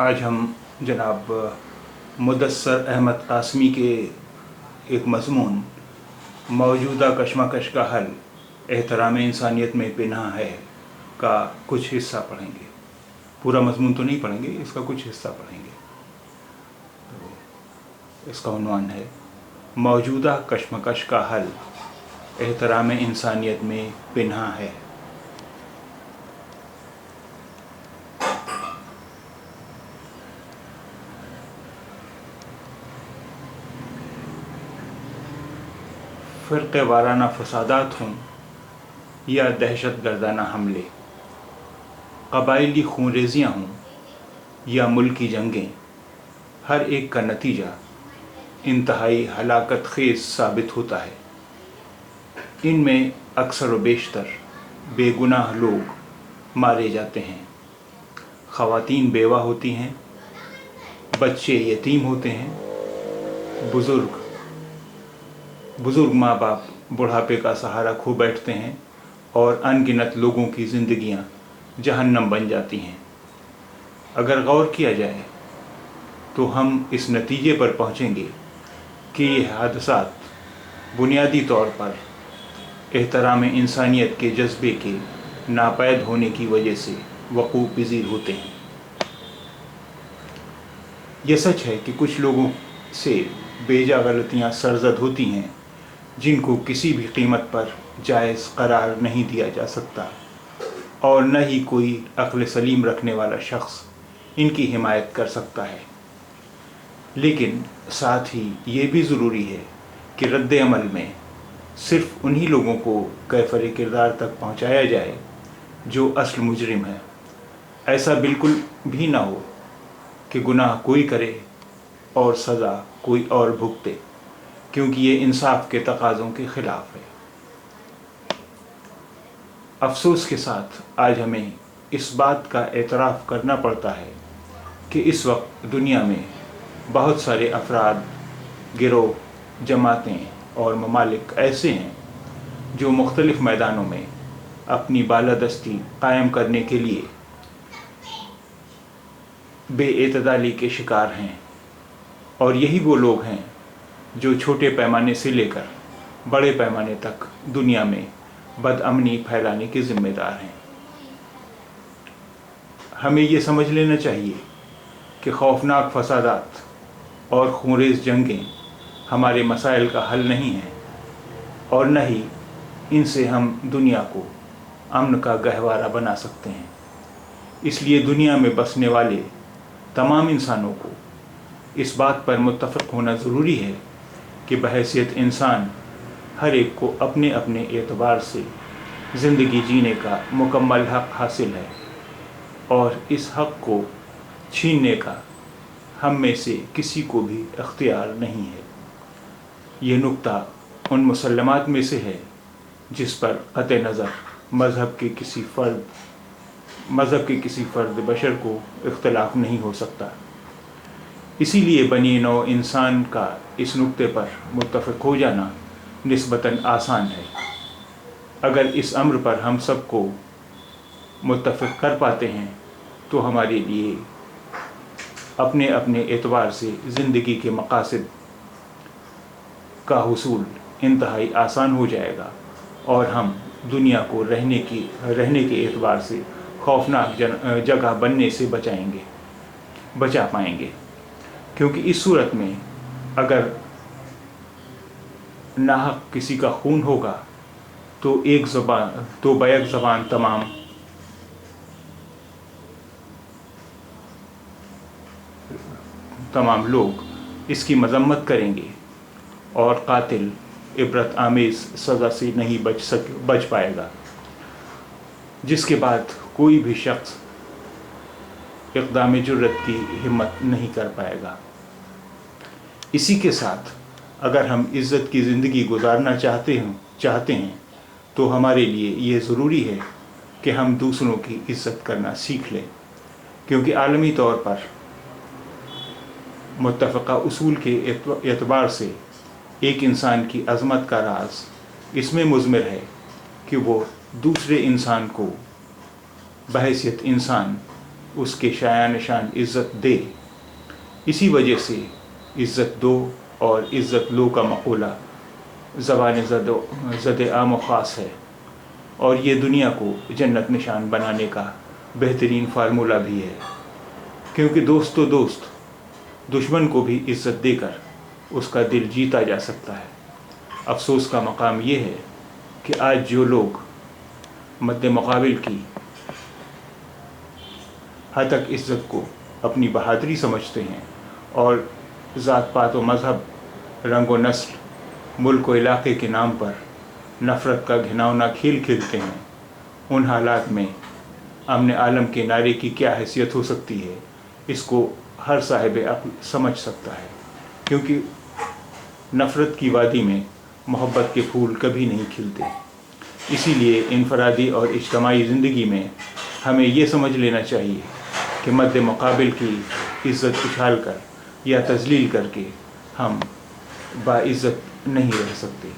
آج ہم جناب مدثر احمد قاسمی کے ایک مضمون موجودہ کشمکش کا حل احترام انسانیت میں پنہاں ہے کا کچھ حصہ پڑھیں گے. پورا مضمون تو نہیں پڑھیں گے، اس کا کچھ حصہ پڑھیں گے. اس کا عنوان ہے موجودہ کشمکش کا حل احترام انسانیت میں پنہاں ہے. فرقے وارانہ فسادات ہوں یا دہشت گردانہ حملے، قبائلی خونریزیاں ہوں یا ملکی جنگیں، ہر ایک کا نتیجہ انتہائی ہلاکت خیز ثابت ہوتا ہے. ان میں اکثر و بیشتر بے گناہ لوگ مارے جاتے ہیں، خواتین بیوہ ہوتی ہیں، بچے یتیم ہوتے ہیں، بزرگ ماں باپ بڑھاپے کا سہارا کھو بیٹھتے ہیں اور ان گنت لوگوں کی زندگیاں جہنم بن جاتی ہیں. اگر غور کیا جائے تو ہم اس نتیجے پر پہنچیں گے کہ یہ حادثات بنیادی طور پر احترام انسانیت کے جذبے کے ناپید ہونے کی وجہ سے وقوع پذیر ہوتے ہیں. یہ سچ ہے کہ کچھ لوگوں سے بیجا غلطیاں سرزد ہوتی ہیں جن کو کسی بھی قیمت پر جائز قرار نہیں دیا جا سکتا، اور نہ ہی کوئی عقل سلیم رکھنے والا شخص ان کی حمایت کر سکتا ہے. لیکن ساتھ ہی یہ بھی ضروری ہے کہ رد عمل میں صرف انہی لوگوں کو کیفر کردار تک پہنچایا جائے جو اصل مجرم ہے. ایسا بالکل بھی نہ ہو کہ گناہ کوئی کرے اور سزا کوئی اور بھگتے، کیونکہ یہ انصاف کے تقاضوں کے خلاف ہے. افسوس کے ساتھ آج ہمیں اس بات کا اعتراف کرنا پڑتا ہے کہ اس وقت دنیا میں بہت سارے افراد، گروہ، جماعتیں اور ممالک ایسے ہیں جو مختلف میدانوں میں اپنی بالادستی قائم کرنے کے لیے بے اعتدالی کے شکار ہیں، اور یہی وہ لوگ ہیں جو چھوٹے پیمانے سے لے کر بڑے پیمانے تک دنیا میں بد امنی پھیلانے کے ذمہ دار ہیں. ہمیں یہ سمجھ لینا چاہیے کہ خوفناک فسادات اور خونریز جنگیں ہمارے مسائل کا حل نہیں ہیں، اور نہ ہی ان سے ہم دنیا کو امن کا گہوارہ بنا سکتے ہیں. اس لیے دنیا میں بسنے والے تمام انسانوں کو اس بات پر متفق ہونا ضروری ہے کہ بحیثیت انسان ہر ایک کو اپنے اپنے اعتبار سے زندگی جینے کا مکمل حق حاصل ہے، اور اس حق کو چھیننے کا ہم میں سے کسی کو بھی اختیار نہیں ہے. یہ نکتہ ان مسلمات میں سے ہے جس پر قطع نظر مذہب کے کسی فرد بشر کو اختلاف نہیں ہو سکتا. اسی لیے بنی نوع انسان کا اس نکتے پر متفق ہو جانا نسبتاً آسان ہے. اگر اس امر پر ہم سب کو متفق کر پاتے ہیں تو ہمارے لیے اپنے اپنے اعتبار سے زندگی کے مقاصد کا حصول انتہائی آسان ہو جائے گا، اور ہم دنیا کو رہنے کے اعتبار سے خوفناک جگہ بننے سے بچا پائیں گے. کیونکہ اس صورت میں اگر ناحق کسی کا خون ہوگا تو بیک زبان تمام لوگ اس کی مذمت کریں گے، اور قاتل عبرت آمیز سزا سے نہیں بچ پائے گا، جس کے بعد کوئی بھی شخص اقدام جرأت کی ہمت نہیں کر پائے گا. اسی کے ساتھ اگر ہم عزت کی زندگی گزارنا چاہتے ہیں تو ہمارے لیے یہ ضروری ہے کہ ہم دوسروں کی عزت کرنا سیکھ لیں، کیونکہ عالمی طور پر متفقہ اصول کے اعتبار سے ایک انسان کی عظمت کا راز اس میں مضمر ہے کہ وہ دوسرے انسان کو بحیثیت انسان اس کے شایان نشان عزت دے۔ اسی وجہ سے عزت دو اور عزت لو کا مقولہ زبان زد عام و خاص ہے، اور یہ دنیا کو جنت نشان بنانے کا بہترین فارمولہ بھی ہے، کیونکہ دوست تو دوست، دشمن کو بھی عزت دے کر اس کا دل جیتا جا سکتا ہے۔ افسوس کا مقام یہ ہے کہ آج جو لوگ مد مقابل کی ہتک عزت کو اپنی بہادری سمجھتے ہیں اور ذات پات و مذہب، رنگ و نسل، ملک و علاقے کے نام پر نفرت کا گھناؤنا کھیل کھیلتے ہیں، ان حالات میں امن عالم کے نعرے کی کیا حیثیت ہو سکتی ہے، اس کو ہر صاحب عقل سمجھ سکتا ہے، کیونکہ نفرت کی وادی میں محبت کے پھول کبھی نہیں کھلتے۔ اسی لیے انفرادی اور اجتماعی زندگی میں ہمیں یہ سمجھ لینا چاہیے کہ مد مقابل کی عزت اچھال کر یا تذلیل کر کے ہم باعزت نہیں رہ سکتے۔